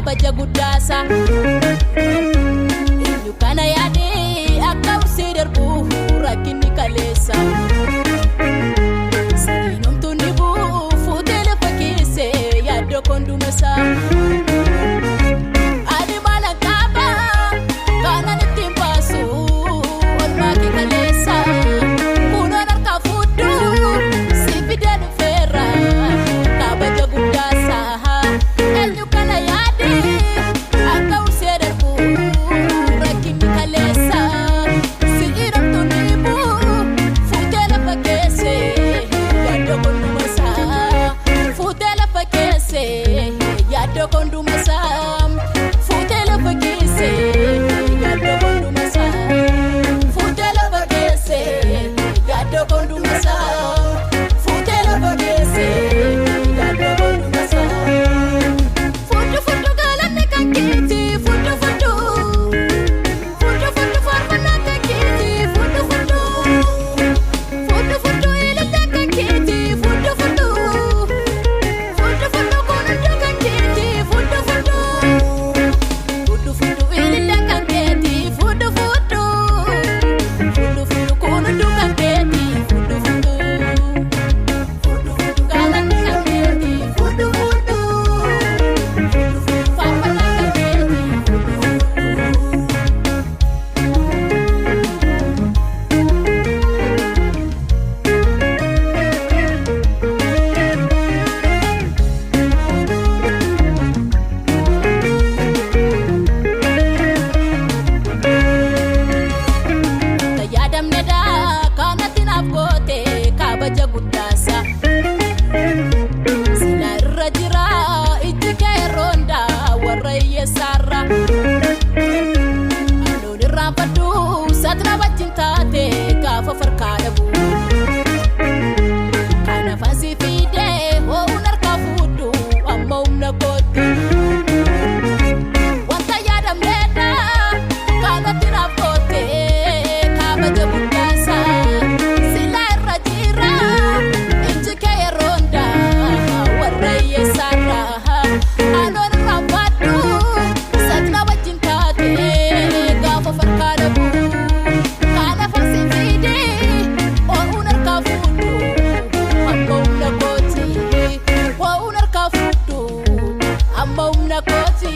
kabaja guddaasa eenyu kana yaadee akka ursee darbu rakkinni kaleessa seenumtuun dhibuu fuutee lafa keesse yaaddoo kondumasaa ani maala qaba kanan ittiin baasu olmaa kee kaleessa kunoon harkaa fuudhu si fidee dhufeera kabaja guddaasa eenyu kana yaadee akka ursee darbu rakkinni kaleessa seenumtuun dhibuu fuutee lafa keesse yaaddoo kondumasaa fuutee lafa keesse yaaddoo kondumasaa fuutee lafa keesse yaaddoo kondumasaa fuutee lafa keesse yaaddoo kondumasaa fuutee lafa keesse yaaddoo kondumasaa fuudhu fuudhu galanne kan keeti fuudhu fuudhu fuudhu fuudhu faarfannaa kan keeti fuudhu fuudhu fuudhu fuudhu ilillee kan keeti fuudhu fuudhu fuudhu fuudhu kunuunjoo kan keeti fuudhu fuudhu fuudhu fuudhu ilillee kan keeti fuudhu fuudhu fuudhu fuudhu kunuunjoo kan keeti fuudhu fuudhu fuudhu fuudhu galanne kan keeti fuudhu fuudhu fuudhu fuudhu faarfannaa kan keeti fuudhu fuudhu. Yaadamneda kanatti naaf goote kabaja guddaasa sila irra jira ijji kee ronda warra hiyyeessaarra andoon irraanfadhu satna wajjin taate gaafa farkaa dhabu kana fansii fiidee ho'uun harkaa fuudhu amma humna kootti wanta yaadamneda kanatti naaf goote kabaja guddaasa sila irra jira ijji kee ronda warra hiyyeessaarra andoon irraanfadhu satna wajjin taate gaafa farkaa dhabu kana fansii fiidee ho'uun harkaa fuudhu amma humna kootti ho'uun harkaa fuudhu amma humna kootti